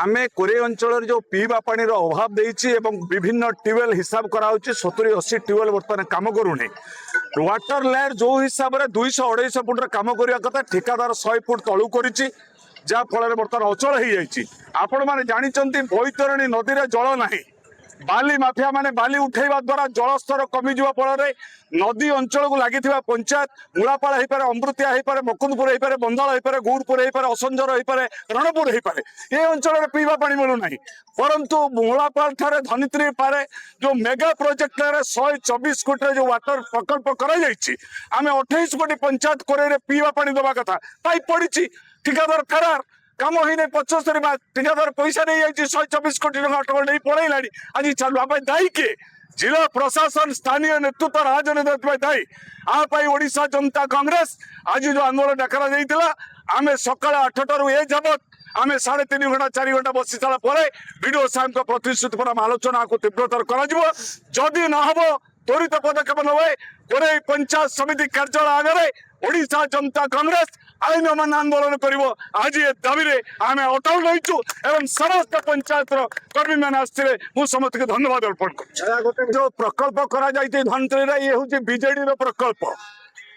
आमे कोरे अंचल जो पीवा पानी अभाव देइछि एवं विभिन्न ट्यूबवेल हिसाब कराउछि 70-80 ट्यूबवेल बर्तमान काम करूनी। वाटर लैंड जो हिसाब से 200-250 फुट काम करने कथा ठेकादार 100 फुट तलू करिछि जा फल बर्तमान अचल हो जाइछि। आपण माने जानिचंती बैतरणी नदी रे जल नाही। बाली माफिया माने बाली उठेवा द्वारा जलस्तर कमी जा फल नदी अंचल को लगी पंचायत मूलापाड़ हो पारे, अमृतिया हो पारे, मुकुंदपुर हो पारे, बंदाल हो पारे, गौरपुर हो पारे, असंजर हो पारे, रणपुर हो पारे। ये अंचल में पीवा पानी मिलूना परंतु मूलापाड़ ठारे धनित्री पारे जो मेगा प्रोजेक्ट 124 कोटी जो वाटर प्रकल्प कर 28 कोटी पंचायत कोरे पीवा पानी दवा कथा पाइप पड़ी ठिकादार फरार कम ही 75 ठिकादार पैसा नहीं जाइए 124 कोटी टका नहीं पड़ेला। आज चालू आप दायी किए जिला प्रशासन स्थानीय नेतृत्व राजनीति दायी आपाई ओडिशा जनता कांग्रेस आज जो आंदोलन डाकरा जाइए आम सका 8टारू ए जबत आम 3.5 घंटा 4 घंटा बसी सारा वीडियो साहेब प्रतिश्रुति पर आलोचना को तीव्रतर करी न हम त्वरित पदक्षेप नए कोरे पंचायत समिति कार्यालय आगे ओडिशा जनता कांग्रेस आईन अमान आंदोलन करिवो। आज ये दाबी रे आमे अटल रहीचु एवं समस्त पंचायत कर्मी मैंने आसते मु समस्त के धन्यवाद अर्पण कर। जो प्रकल्प करा जाइते धनत्री रे ये होची बीजेडी रो प्रकल्प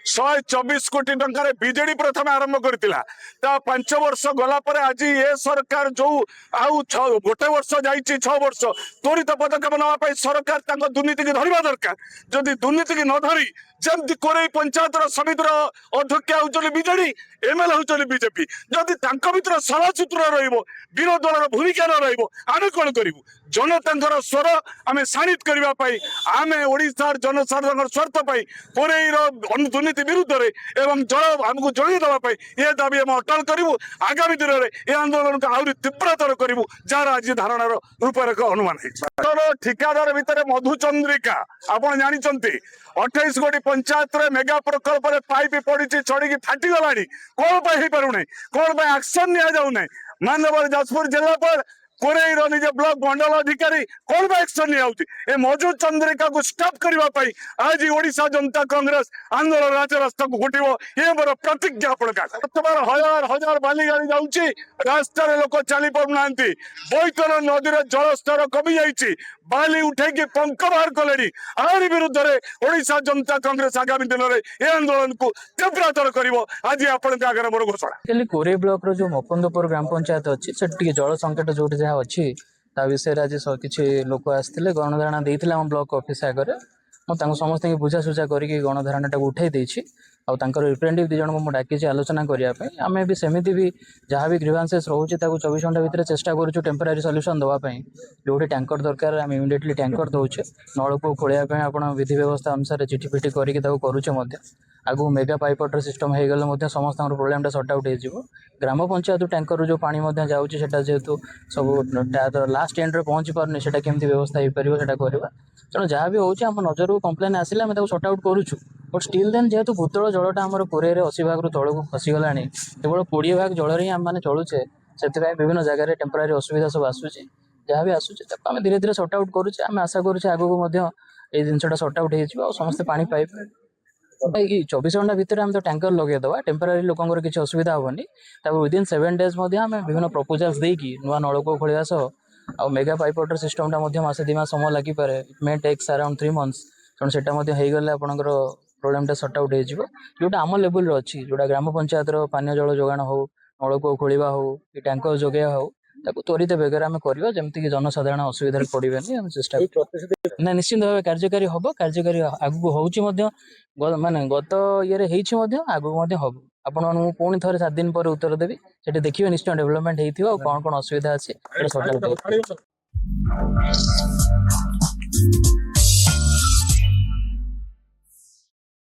124 कोटी टंकार बीजेडी प्रथम आरंभ करथिला। ता 5 वर्ष गला पर आज ये सरकार जो आउ गोटे वर्ष जाइछि 6 वर्ष त्वरित पदक्षेप नवा पाई सरकार तांको दुर्नीति की धरिबा दरकार। जदि दुर्नीति की न धरी जमती कोरे पंचायत समितिर अध्यक्ष होचली बीजेडी एमएलए होचली बीजेपी जदि तांको भितर सलासूत्र रहिबो विरोध दलर भूमिका न रहिबो आमे कोन करिवु। जनतांकर स्वर आमे सानित करबा पाई आमे ओडिसार जनसाधारण स्वार्थ पाई कोरेर दुर्नीति विरुद्ध रे एवं जल हमको जळी दवा पाई ये दाबी हम अटल करिवु। आगामी दिन रे ए आंदोलन को आउरी तीव्रतर करिवु जार आज धारणार रूपरेख अनुमान है। ठिकादार भितर मधुचंद्रिका आपण जानि चंती 28 कोटी पंचायत रे मेगा प्रकल्प रे पाइप पड़ी चढ़ी फाटी गलानी कौन पाई पारुना कौन एक्शन निया जाऊ ना मानव जाजपुर जिला पर कोरेर निज ब्लॉक मंडल अधिकारी कौन एक्शन नहीं मधु चंद्रिका को स्टॉप करने आज ओडिशा जनता कांग्रेस आंदोलन राजरास्ता को घुटो ये मोर प्रतिज्ञा। बर्तमान हजार हजार बाली गाड़ी जाऊँगी रास्तार लोक चली पाना बैतर नदी जलस्तर कमी जाइए बाली उठे पंख बाहर कले आरी विरुद्ध में ओडिशा जनता कांग्रेस आगामी दिन में ये आंदोलन को तीव्रतर कर आज आपण आगे मोर घोषणा। कोरे ब्लॉक जो मुकुंदपुर ग्राम पंचायत अच्छी से जल संकट जो जहाँ अच्छी विषय आज किसी लोक आसते गणधारणा देते आम ब्लॉक ऑफिस आगे मुझे समस्त बुझासुझा करके गणधारणा टाक उठाई देछि रिप्रेजेंटेटिव दी जन को डाकी आलोचना करने आम भी सेमती भी जहाँ भी ग्रीवांसेस रोचे 24 घंटा भितर चेष्टा करूँ टेम्परारी सल्यूशन देवाई जो टैंकर दरकार आम इमिडिएटली टैंकर दौचे नलकूप खोलिया आप विधि व्यवस्था अनुसार चिठी फिटी करके करुचे आगु मेगा पाइप वाटर सिस्टम हो गले समस्त प्रोब्लेम सॉर्ट आउट हो ग्राम पंचायत टैंकर जो पानी जाऊँगी जेहेतु सब लास्ट एंड पहुँची पारनी से केमती व्यवस्था हो पार से करवा तेणु जहाँ भी होम नजर को कम्प्लेन आसिले आम सॉर्ट आउट करुचु बट स्टिल देन जेहेतु भूतल जलटा आम कोरे 80 भाग तौक खसीगला केवल 20 भाग जल ही आम चलुचे से विभिन्न जगह टेम्परारी असुविधा सब आसूचे जहाँ भी आसूचे आम धीरे धीरे सॉर्ट आउट करुचे आम आशा करुचे आगू ये जिनटा सॉर्ट आउट हो समस्ते पानी पाइबे 24 घंटा भितर आम तो टैंकर लगेदेवा टेम्परारी लोकंर किसी असुविधा हेनी विदिन 7 डेज आम विभिन्न प्रपोजाल्स देकी नुआ नलकूप खोलिया सह आ मेगा पाइप वाटर सिस्टमटा मासे 2 मास समय लगिपे it may takes around 3 months तेणु से होगले आपंकर प्रोब्लेमटा सॉर्ट आउट होटा आम लेवल अच्छी जोटा ग्राम पंचायत पानीय जल जोगाण हो नलकूप खोलिया हो कि टैंकर जोगेया हो त्वरित बेगर आम करवा जमीक जनसाधारण असुविधा पड़ेनि चेष्टा ना निश्चित भाव कार्यकारी हम कार्यकारी आगू हो माने गत ये आगू हम आपण पुणी थे 7 दिन पर उत्तर देवी से देखिए निश्चय डेवलपमेंट हो कौन कौन असुविधा अच्छी।